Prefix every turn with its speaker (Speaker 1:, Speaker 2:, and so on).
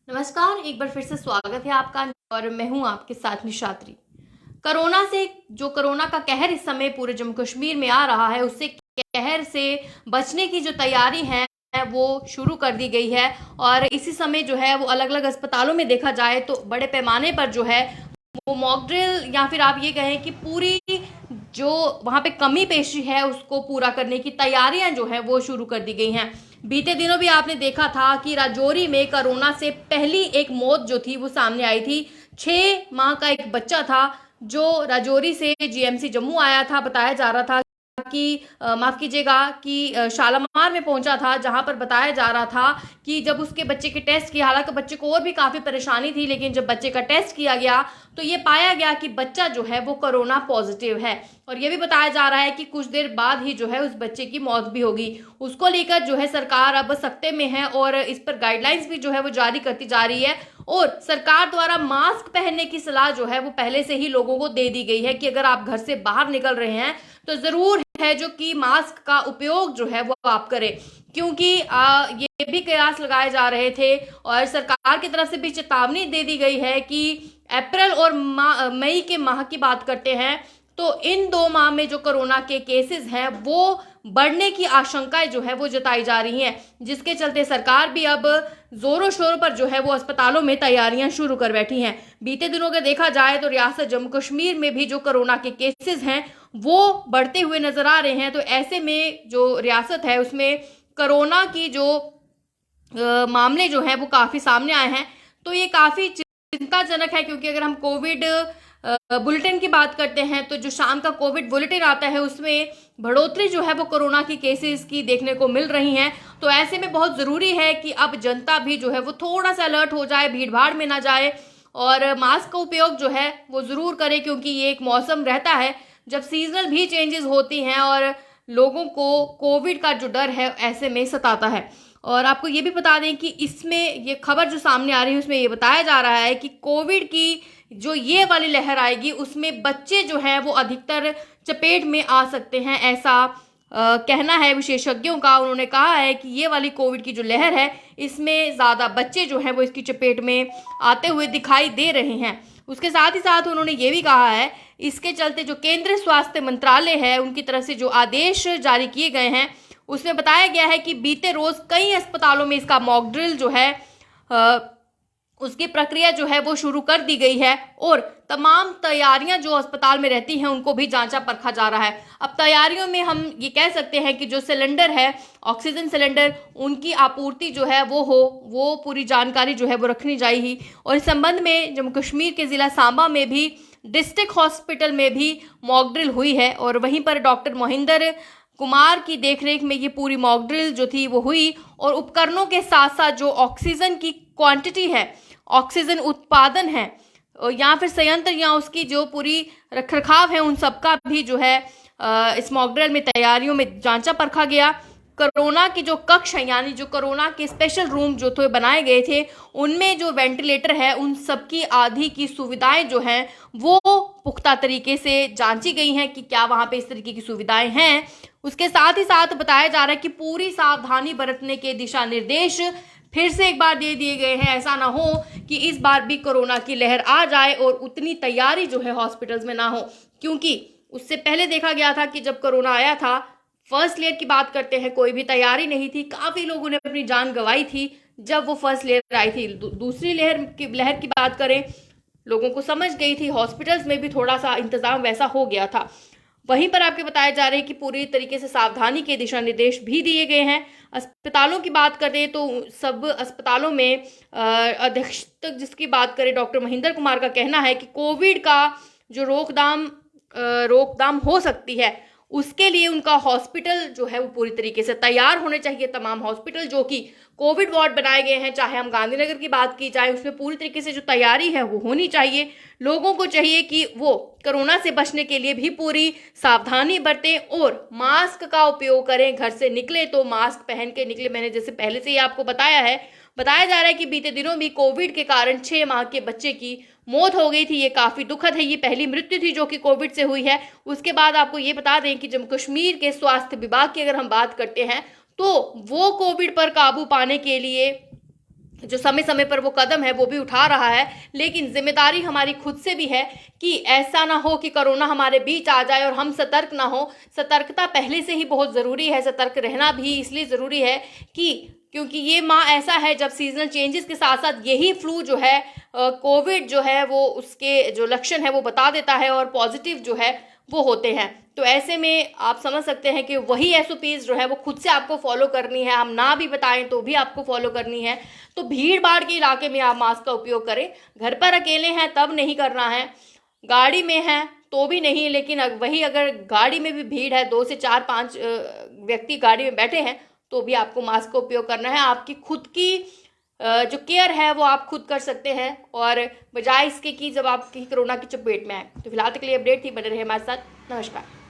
Speaker 1: नमस्कार, एक बार फिर से स्वागत है आपका और मैं हूं आपके साथ निशात्री। कोरोना का कहर इस समय पूरे जम्मू कश्मीर में आ रहा है, उससे कहर से बचने की जो तैयारी है वो शुरू कर दी गई है। और इसी समय जो है वो अलग अलग अस्पतालों में देखा जाए तो बड़े पैमाने पर जो है वो मॉक ड्रिल या फिर आप ये कहें कि पूरी जो वहाँ पे कमी पेशी है उसको पूरा करने की तैयारियां जो है वो शुरू कर दी गई हैं। बीते दिनों भी आपने देखा था कि राजौरी में कोरोना से पहली एक मौत जो थी वो सामने आई थी। 6 माह का एक बच्चा था जो राजौरी से जीएमसी जम्मू आया था। बताया जा रहा था कि माफ कीजिएगा कि शालामार में पहुंचा था, जहां पर बताया जा रहा था कि जब उसके बच्चे के टेस्ट किया, हालांकि बच्चे को और भी काफी परेशानी थी, लेकिन जब बच्चे का टेस्ट किया गया तो ये पाया गया कि बच्चा जो है वो कोरोना पॉजिटिव है। और ये भी बताया जा रहा है कि कुछ देर बाद ही जो है उस बच्चे की मौत भी होगी। उसको लेकर जो है सरकार अब सख्ते में है और इस पर गाइडलाइंस भी जो है वो जारी करती जा रही है। और सरकार द्वारा मास्क पहनने की सलाह जो है वो पहले से ही लोगों को दे दी गई है कि अगर आप घर से बाहर निकल रहे हैं तो जरूर है जो कि मास्क का उपयोग जो है वो आप करें, क्योंकि ये भी कयास लगाए जा रहे थे और सरकार की तरफ से भी चेतावनी दे दी गई है कि अप्रैल और मई के माह की बात करते हैं तो इन 2 माह में जो कोरोना के केसेस हैं वो बढ़ने की आशंकाएं जो है वो जताई जा रही हैं, जिसके चलते सरकार भी अब जोरों शोरों पर जो है वो अस्पतालों में तैयारियां शुरू कर बैठी हैं। बीते दिनों का देखा जाए तो रियासत जम्मू कश्मीर में भी जो कोरोना के केसेस हैं वो बढ़ते हुए नजर आ रहे हैं। तो ऐसे में जो रियासत है उसमें कोरोना की जो मामले जो है वो काफी सामने आए हैं। तो ये काफी चिंताजनक है, क्योंकि अगर हम कोविड बुलेटिन की बात करते हैं तो जो शाम का कोविड बुलेटिन आता है उसमें बढ़ोतरी जो है वो कोरोना की केसेस की देखने को मिल रही हैं। तो ऐसे में बहुत जरूरी है कि अब जनता भी जो है वो थोड़ा सा अलर्ट हो जाए, भीड़ भाड़ में ना जाए और मास्क का उपयोग जो है वो जरूर करे, क्योंकि ये एक मौसम रहता है जब सीजनल भी चेंजेस होती हैं और लोगों को कोविड का जो डर है ऐसे में सताता है। और आपको ये भी बता दें कि इसमें ये खबर जो सामने आ रही है उसमें ये बताया जा रहा है कि कोविड की जो ये वाली लहर आएगी उसमें बच्चे जो हैं वो अधिकतर चपेट में आ सकते हैं, ऐसा कहना है विशेषज्ञों का। उन्होंने कहा है कि ये वाली कोविड की जो लहर है इसमें ज़्यादा बच्चे जो हैं वो इसकी चपेट में आते हुए दिखाई दे रहे हैं। उसके साथ ही साथ उन्होंने ये भी कहा है इसके चलते जो केंद्रीय स्वास्थ्य मंत्रालय है उनकी तरफ से जो आदेश जारी किए गए हैं उसमें बताया गया है कि बीते रोज कई अस्पतालों में इसका मॉक ड्रिल जो है उसकी प्रक्रिया जो है वो शुरू कर दी गई है और तमाम तैयारियां जो अस्पताल में रहती हैं उनको भी जांचा परखा जा रहा है। अब तैयारियों में हम ये कह सकते हैं कि जो सिलेंडर है, ऑक्सीजन सिलेंडर, उनकी आपूर्ति जो है वो पूरी जानकारी जो है वो रखनी जाएगी। और इस संबंध में जम्मू कश्मीर के जिला सांबा में भी डिस्ट्रिक्ट हॉस्पिटल में भी मॉक ड्रिल हुई है और वहीं पर डॉक्टर मोहिंदर कुमार की देखरेख में ये पूरी मॉक ड्रिल जो थी वो हुई। और उपकरणों के साथ साथ जो ऑक्सीजन की क्वांटिटी है, ऑक्सीजन उत्पादन है या फिर संयंत्र या उसकी जो पूरी रखरखाव है, उन सबका भी जो है इस मॉक ड्रिल में तैयारियों में जांचा परखा गया। कोरोना की जो कक्ष है यानी जो कोरोना के स्पेशल रूम जो थे बनाए गए थे उनमें जो वेंटिलेटर है उन सबकी आदि की सुविधाएं जो हैं वो पुख्ता तरीके से जांची गई हैं कि क्या वहां पे इस तरीके की सुविधाएं हैं। उसके साथ ही साथ बताया जा रहा है कि पूरी सावधानी बरतने के दिशा निर्देश फिर से एक बार दे दिए गए हैं। ऐसा ना हो कि इस बार भी कोरोना की लहर आ जाए और उतनी तैयारी जो है हॉस्पिटल्स में ना हो, क्योंकि उससे पहले देखा गया था कि जब कोरोना आया था, फर्स्ट लेयर की बात करते हैं, कोई भी तैयारी नहीं थी, काफी लोगों ने अपनी जान गंवाई थी जब वो फर्स्ट लेयर आई थी। दूसरी लहर की बात करें, लोगों को समझ गई थी, हॉस्पिटल्स में भी थोड़ा सा इंतजाम वैसा हो गया था। वहीं पर आपके बताया जा रहे हैं कि पूरी तरीके से सावधानी के दिशा निर्देश भी दिए गए हैं। अस्पतालों की बात करें तो सब अस्पतालों में अधीक्षक जिसकी बात करें डॉक्टर महेंद्र कुमार का कहना है कि कोविड का जो रोकथाम हो सकती है उसके लिए उनका हॉस्पिटल जो है वो पूरी तरीके से तैयार होने चाहिए। तमाम हॉस्पिटल जो कि कोविड वार्ड बनाए गए हैं, चाहे हम गांधीनगर की बात की जाए, उसमें पूरी तरीके से जो तैयारी है वो होनी चाहिए। लोगों को चाहिए कि वो कोरोना से बचने के लिए भी पूरी सावधानी बरतें और मास्क का उपयोग करें। घर से निकले तो मास्क पहन के निकले। मैंने जैसे पहले से ही आपको बताया जा रहा है कि बीते दिनों भी कोविड के कारण 6 माह के बच्चे की मौत हो गई थी। ये काफी दुखद है, ये पहली मृत्यु थी जो कि कोविड से हुई है। उसके बाद आपको ये बता दें कि जम्मू कश्मीर के स्वास्थ्य विभाग की अगर हम बात करते हैं तो वो कोविड पर काबू पाने के लिए जो समय समय पर वो कदम है वो भी उठा रहा है, लेकिन जिम्मेदारी हमारी खुद से भी है कि ऐसा ना हो कि कोरोना हमारे बीच आ जाए और हम सतर्क ना हो। सतर्कता पहले से ही बहुत ज़रूरी है, सतर्क रहना भी इसलिए ज़रूरी है कि क्योंकि ये माह ऐसा है जब सीजनल चेंजेस के साथ साथ यही फ्लू जो है, कोविड जो है वो उसके जो लक्षण है वो बता देता है और पॉजिटिव जो है वो होते हैं। तो ऐसे में आप समझ सकते हैं कि वही एसओपीज जो है वो खुद से आपको फॉलो करनी है, हम ना भी बताएं तो भी आपको फॉलो करनी है। तो भीड़ भाड़ के इलाके में आप मास्क का उपयोग करें, घर पर अकेले हैं तब नहीं करना है, गाड़ी में हैं तो भी नहीं, लेकिन वही अगर गाड़ी में भी भीड़ है, 2 से 4 5 व्यक्ति गाड़ी में बैठे हैं तो भी आपको मास्क का उपयोग करना है। आपकी खुद की जो केयर है वो आप खुद कर सकते हैं और बजाय इसके कि जब आपकी कोरोना की चपेट में आए। तो फिलहाल तक के लिए अपडेट थी, बने रहे हमारे साथ। नमस्कार।